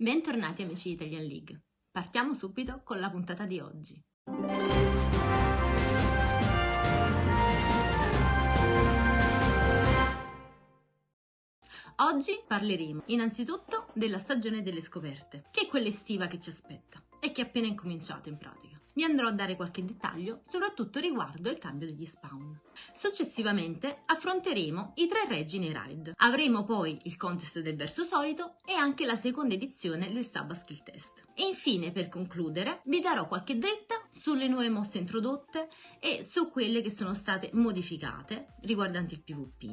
Bentornati amici di Italian League. Partiamo subito con la puntata di oggi. Oggi parleremo innanzitutto della stagione delle scoperte, che è quella estiva che ci aspetta e che è appena incominciata in pratica. Vi andrò a dare qualche dettaglio, soprattutto riguardo il cambio degli spawn. Successivamente affronteremo i 3 regi nei raid. Avremo poi il contest del verso solito e anche la seconda edizione del Saba Skill Test. E infine, per concludere, vi darò qualche dritta sulle nuove mosse introdotte e su quelle che sono state modificate riguardanti il PvP.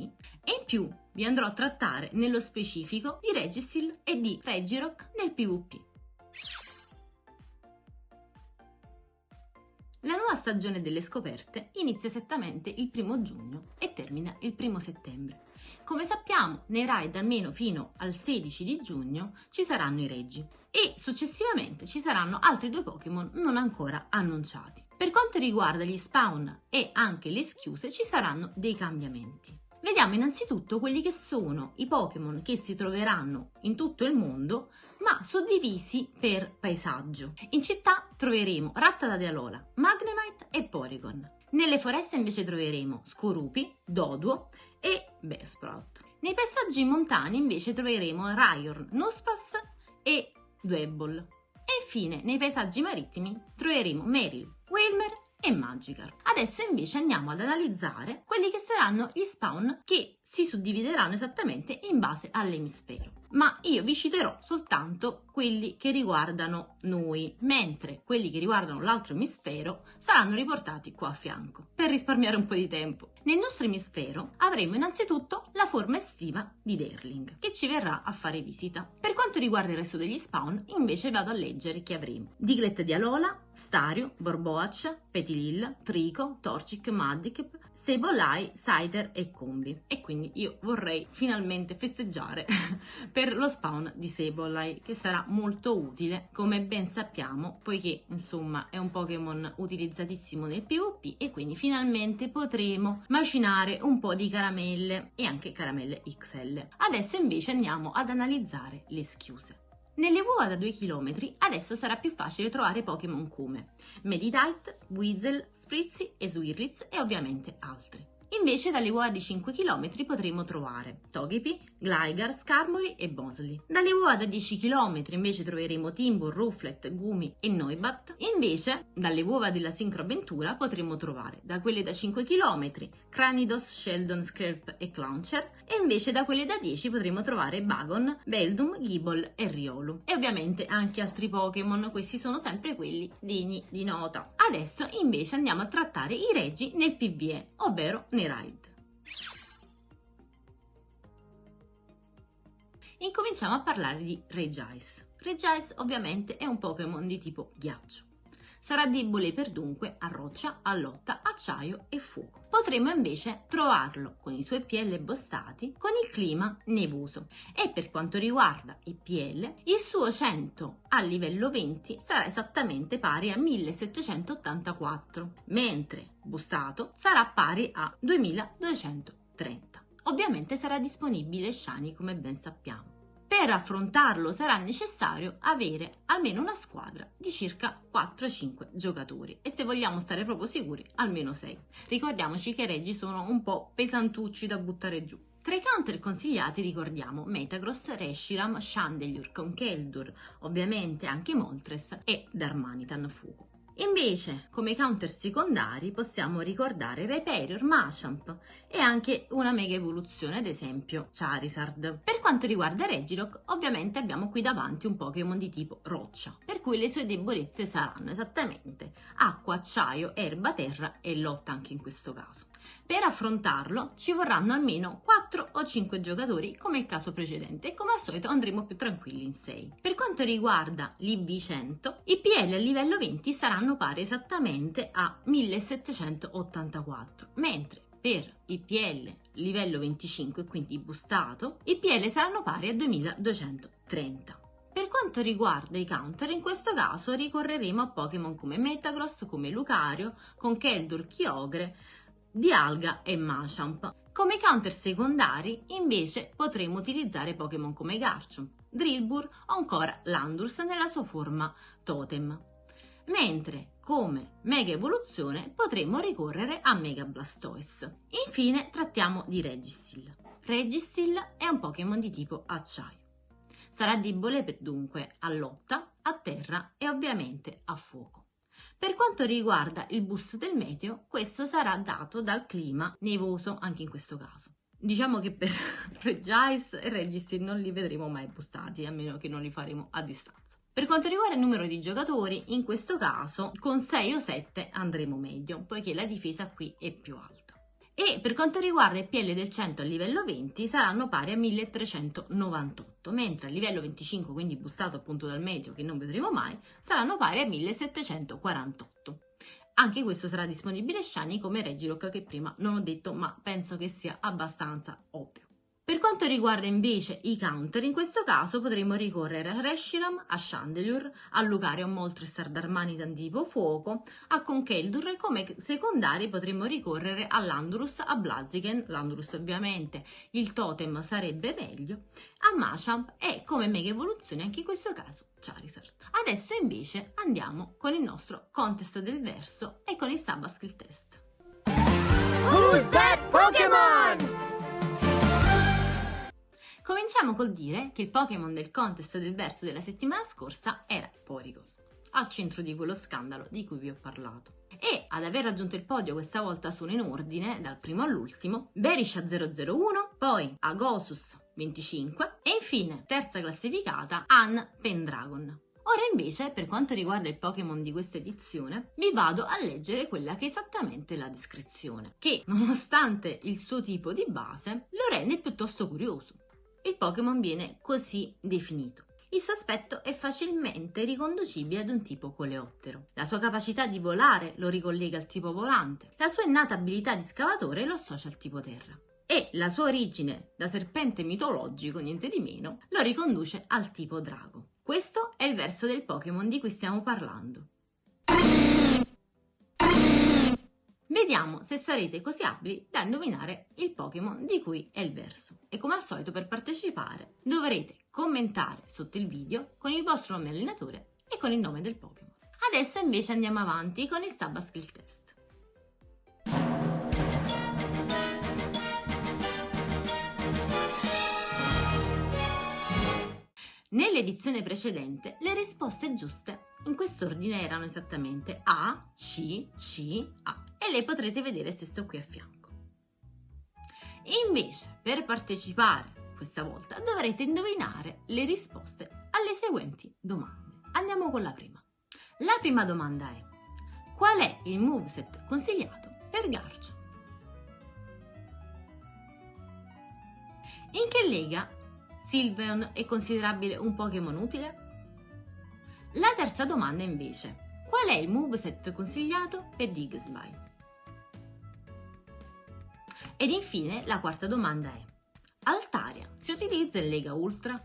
E in più vi andrò a trattare nello specifico di Registeel e di Regirock nel PvP. La nuova stagione delle scoperte inizia esattamente il 1 giugno e termina il 1 settembre. Come sappiamo, nei raid almeno fino al 16 di giugno ci saranno i regi e successivamente ci saranno altri 2 Pokémon non ancora annunciati. Per quanto riguarda gli spawn e anche le schiuse ci saranno dei cambiamenti. Vediamo innanzitutto quelli che sono i Pokémon che si troveranno in tutto il mondo, ma suddivisi per paesaggio. In città troveremo Rattata di Alola, Magnemite e Porygon. Nelle foreste invece troveremo Skorupi, Doduo e Bellsprout. Nei paesaggi montani invece troveremo Rhyhorn, Nuspas e Dwebble. E infine nei paesaggi marittimi troveremo Meryl, Wailmer e Magikarp. Adesso invece andiamo ad analizzare quelli che saranno gli spawn che si suddivideranno esattamente in base all'emisfero. Ma io vi citerò soltanto quelli che riguardano noi, mentre quelli che riguardano l'altro emisfero saranno riportati qua a fianco, per risparmiare un po' di tempo. Nel nostro emisfero avremo innanzitutto la forma estiva di Darling, che ci verrà a fare visita. Per quanto riguarda il resto degli spawn, invece vado a leggere che avremo Diglett di Alola, Stario, Borboach, Petilil, Trico, Torchic, Mudkip, Sableye, Scyther e Combi. E quindi io vorrei finalmente festeggiare per lo spawn di Sableye, che sarà molto utile, come ben sappiamo, poiché insomma è un Pokémon utilizzatissimo nel PvP e quindi finalmente potremo macinare un po' di caramelle e anche caramelle XL. Adesso invece andiamo ad analizzare le schiuse. Nelle uova da 2 km adesso sarà più facile trovare Pokémon come Meditite, Weasel, Spritzy e Swirlitz e ovviamente altri. Invece dalle uova di 5 km potremo trovare Togepi, Gligar, Skarmory e Bosley. Dalle uova da 10 km invece troveremo Timbur, Rufflet, Gumi e Noibat. E invece dalle uova della Sincroavventura potremo trovare da quelle da 5 km Cranidos, Sheldon, Skirp e Clauncher e invece da quelle da 10 potremo trovare Bagon, Beldum, Gible e Riolu. E ovviamente anche altri Pokémon, questi sono sempre quelli degni di nota. Adesso invece andiamo a trattare i regi nel PvE, ovvero nei raid. Incominciamo a parlare di Regice. Regice ovviamente è un Pokémon di tipo ghiaccio. Sarà debole per dunque a roccia, a lotta, acciaio e fuoco. Potremo invece trovarlo con i suoi PL bostati con il clima nevoso. E per quanto riguarda i PL, il suo 100 a livello 20 sarà esattamente pari a 1784, mentre bustato sarà pari a 2230. Ovviamente sarà disponibile Shiny, come ben sappiamo. Per affrontarlo sarà necessario avere almeno una squadra di circa 4-5 giocatori e se vogliamo stare proprio sicuri almeno 6. Ricordiamoci che i regi sono un po' pesantucci da buttare giù. Tra i counter consigliati ricordiamo Metagross, Reshiram, Chandelure, Conkeldurr, ovviamente anche Moltres e Darmanitan Fuoco. Invece, come counter secondari possiamo ricordare Rhyperior, Machamp e anche una mega evoluzione, ad esempio Charizard. Per quanto riguarda Regirock, ovviamente abbiamo qui davanti un Pokémon di tipo roccia, per cui le sue debolezze saranno esattamente acqua, acciaio, erba, terra e lotta anche in questo caso. Per affrontarlo ci vorranno almeno 4 o 5 giocatori come il caso precedente e come al solito andremo più tranquilli in 6. Per quanto riguarda l'IV100, i PL a livello 20 saranno pari esattamente a 1784, mentre per i PL livello 25, quindi bustato, i PL saranno pari a 2230. Per quanto riguarda i counter, in questo caso ricorreremo a Pokémon come Metagross, come Lucario, Conkeldurr, Kyogre, Dialga e Machamp. Come counter secondari invece potremo utilizzare Pokémon come Garchomp, Drillbur o ancora Landorus nella sua forma Totem, mentre come mega evoluzione potremo ricorrere a Mega Blastoise. Infine trattiamo di Registeel. Registeel è un Pokémon di tipo acciaio. Sarà debole dunque a lotta, a terra e ovviamente a fuoco. Per quanto riguarda il boost del meteo, questo sarà dato dal clima nevoso anche in questo caso. Diciamo che per Regice e Registeel non li vedremo mai boostati, a meno che non li faremo a distanza. Per quanto riguarda il numero di giocatori, in questo caso con 6 o 7 andremo meglio, poiché la difesa qui è più alta. E per quanto riguarda il PL del 100 a livello 20 saranno pari a 1398, mentre a livello 25, quindi boostato appunto dal meteo che non vedremo mai, saranno pari a 1748. Anche questo sarà disponibile Shiny come Regirock, che prima non ho detto, ma penso che sia abbastanza ovvio. Per quanto riguarda invece i counter, in questo caso potremo ricorrere a Reshiram, a Chandelure, a Lucario, a Moltres, a Darmanitan tipo fuoco, a Conkeldurr e come secondari potremo ricorrere a Landorus, a Blaziken, Landorus ovviamente il totem sarebbe meglio, a Machamp e come mega evoluzione anche in questo caso Charizard. Adesso invece andiamo con il nostro contest del verso e con il Sabaskill test. Who's that Pokémon? Cominciamo col dire che il Pokémon del contest del verso della settimana scorsa era Porygon, al centro di quello scandalo di cui vi ho parlato. E ad aver raggiunto il podio questa volta sono in ordine, dal primo all'ultimo, Berisha 001, poi Agosus 25 e infine, terza classificata, Anne Pendragon. Ora invece, per quanto riguarda il Pokémon di questa edizione, vi vado a leggere quella che è esattamente la descrizione, che nonostante il suo tipo di base, lo rende piuttosto curioso. Il Pokémon viene così definito. Il suo aspetto è facilmente riconducibile ad un tipo coleottero. La sua capacità di volare lo ricollega al tipo volante. La sua innata abilità di scavatore lo associa al tipo terra. E la sua origine da serpente mitologico, niente di meno, lo riconduce al tipo drago. Questo è il verso del Pokémon di cui stiamo parlando. Vediamo se sarete così abili da indovinare il Pokémon di cui è il verso. E come al solito per partecipare dovrete commentare sotto il video con il vostro nome allenatore e con il nome del Pokémon. Adesso invece andiamo avanti con il Sabaskill test. Nell'edizione precedente le risposte giuste in quest'ordine erano esattamente A, C, C, A e le potrete vedere stesso qui a fianco. Invece per partecipare questa volta dovrete indovinare le risposte alle seguenti domande. Andiamo con la prima. La prima domanda è: qual è il moveset consigliato per Garchomp? In che lega Sylveon è considerabile un Pokémon utile? La terza domanda invece: qual è il moveset consigliato per Diggsby? Ed infine la quarta domanda è: Altaria si utilizza in Lega Ultra?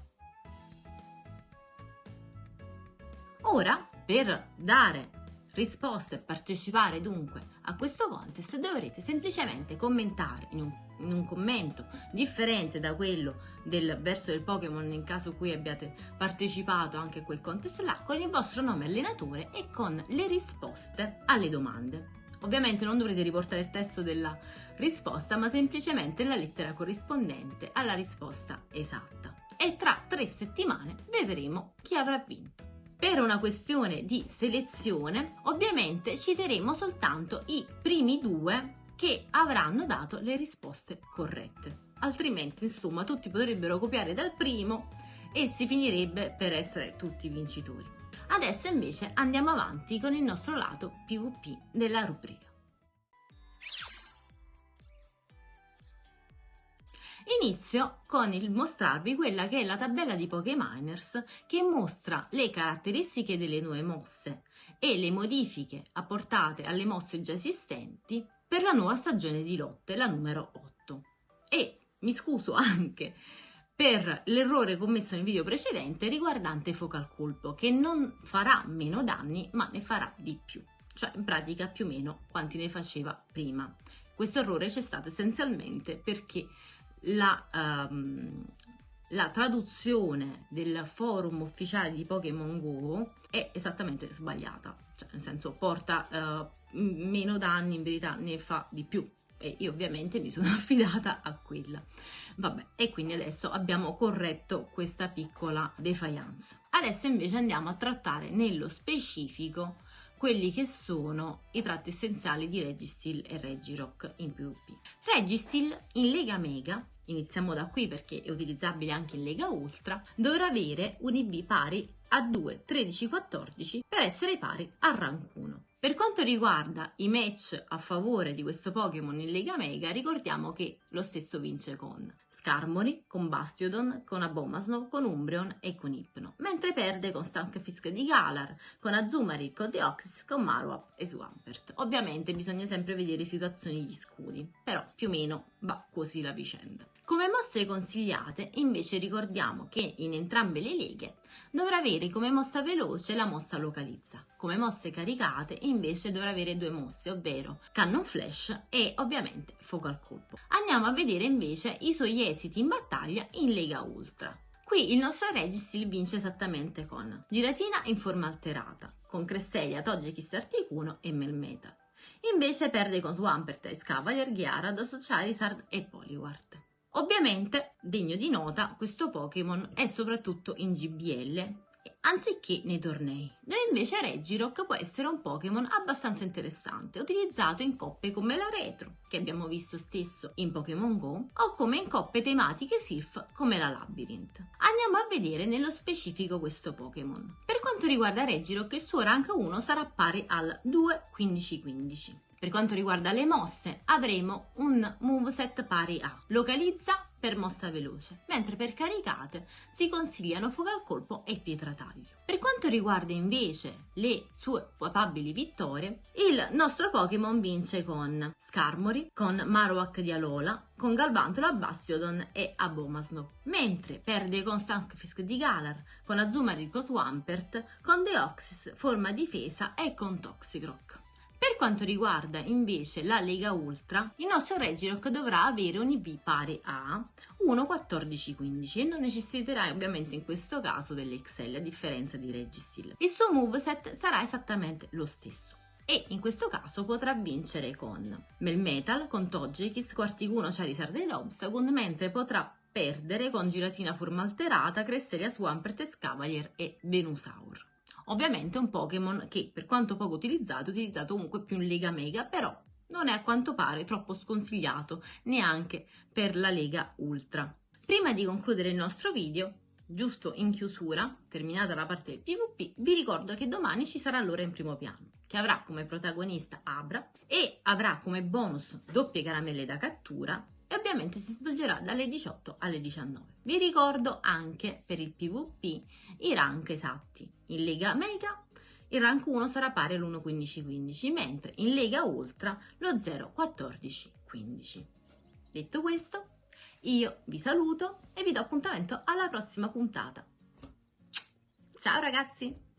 Ora, per dare risposte e partecipare dunque a questo contest dovrete semplicemente commentare in un commento differente da quello del verso del Pokémon in caso cui abbiate partecipato anche a quel contest là, con il vostro nome allenatore e con le risposte alle domande. Ovviamente non dovrete riportare il testo della risposta, ma semplicemente la lettera corrispondente alla risposta esatta. E tra 3 settimane vedremo chi avrà vinto. Per una questione di selezione, ovviamente citeremo soltanto i primi 2 che avranno dato le risposte corrette. Altrimenti, insomma, tutti potrebbero copiare dal primo e si finirebbe per essere tutti vincitori. Adesso invece andiamo avanti con il nostro lato PvP della rubrica. Inizio con il mostrarvi quella che è la tabella di Pokéminers che mostra le caratteristiche delle nuove mosse e le modifiche apportate alle mosse già esistenti per la nuova stagione di lotte, la numero 8. E mi scuso anche per l'errore commesso nel video precedente riguardante Focal Colpo, che non farà meno danni ma ne farà di più, cioè in pratica più o meno quanti ne faceva prima. Questo errore c'è stato essenzialmente perché la traduzione del forum ufficiale di Pokémon Go è esattamente sbagliata, cioè nel senso porta meno danni, in verità ne fa di più, e io ovviamente mi sono affidata a quella. Vabbè, e quindi adesso abbiamo corretto questa piccola defiance. Adesso invece andiamo a trattare nello specifico quelli che sono i tratti essenziali di Registeel e Regirock in PvP. Registeel in Lega Mega, iniziamo da qui perché è utilizzabile anche in Lega Ultra, dovrà avere un IB pari a 2, 13, 14 per essere pari a rank 1. Per quanto riguarda i match a favore di questo Pokémon in Lega Mega, ricordiamo che lo stesso vince con Skarmory, con Bastiodon, con Abomasnow, con Umbreon e con Hypno, mentre perde con Stunfisk di Galar, con Azumarill, con Deoxys, con Marowak e Swampert. Ovviamente bisogna sempre vedere situazioni e gli scudi, però più o meno va così la vicenda. Come mosse consigliate, invece ricordiamo che in entrambe le leghe dovrà avere come mossa veloce la mossa localizza. Come mosse caricate invece dovrà avere due mosse, ovvero Cannon Flash e ovviamente Fuoco al colpo. Andiamo a vedere invece i suoi esiti in battaglia in Lega Ultra. Qui il nostro Registeel vince esattamente con Giratina in forma alterata, con Cresselia, Togekiss, Articuno e Melmetal. Invece perde con Swampert, Escavalier, Gyarados, Charizard e Poliwrath. Ovviamente, degno di nota, questo Pokémon è soprattutto in GBL, anziché nei tornei, dove invece Regirock può essere un Pokémon abbastanza interessante, utilizzato in coppe come la Retro, che abbiamo visto stesso in Pokémon Go, o come in coppe tematiche Sylph come la Labyrinth. Andiamo a vedere nello specifico questo Pokémon. Per quanto riguarda Regirock, il suo rank 1 sarà pari al 2, 15, 15. Per quanto riguarda le mosse, avremo un moveset pari a Localizza per mossa veloce, mentre per caricate si consigliano Fuoco al colpo e Pietrataglio. Per quanto riguarda invece le sue papabili vittorie, il nostro Pokémon vince con Skarmory, con Marowak di Alola, con Galvantula, Bastiodon e Abomasnow, mentre perde con Stunfisk di Galar, con Azumarill, con Swampert, con Deoxys, forma difesa e con Toxicroak. Per quanto riguarda invece la Lega Ultra, il nostro Regirock dovrà avere un IB pari a 1, 14, 15 e non necessiterà ovviamente in questo caso dell'Excel a differenza di Registeel. Il suo moveset sarà esattamente lo stesso e in questo caso potrà vincere con Melmetal, con Togekiss, con Articuno, Charizard e Obstagoon, mentre potrà perdere con Giratina forma alterata, Cresselia, Swampert, Escavalier e Venusaur. Ovviamente è un Pokémon che, per quanto poco utilizzato, è utilizzato comunque più in Lega Mega, però non è a quanto pare troppo sconsigliato neanche per la Lega Ultra. Prima di concludere il nostro video, giusto in chiusura, terminata la parte del PvP, vi ricordo che domani ci sarà l'ora in primo piano, che avrà come protagonista Abra e avrà come bonus doppie caramelle da cattura e ovviamente si svolgerà dalle 18 alle 19. Vi ricordo anche per il PvP i rank esatti. In Lega Mega il rank 1 sarà pari all'1, 15, 15, mentre in Lega Ultra lo 0, 14, 15. Detto questo, io vi saluto e vi do appuntamento alla prossima puntata. Ciao ragazzi!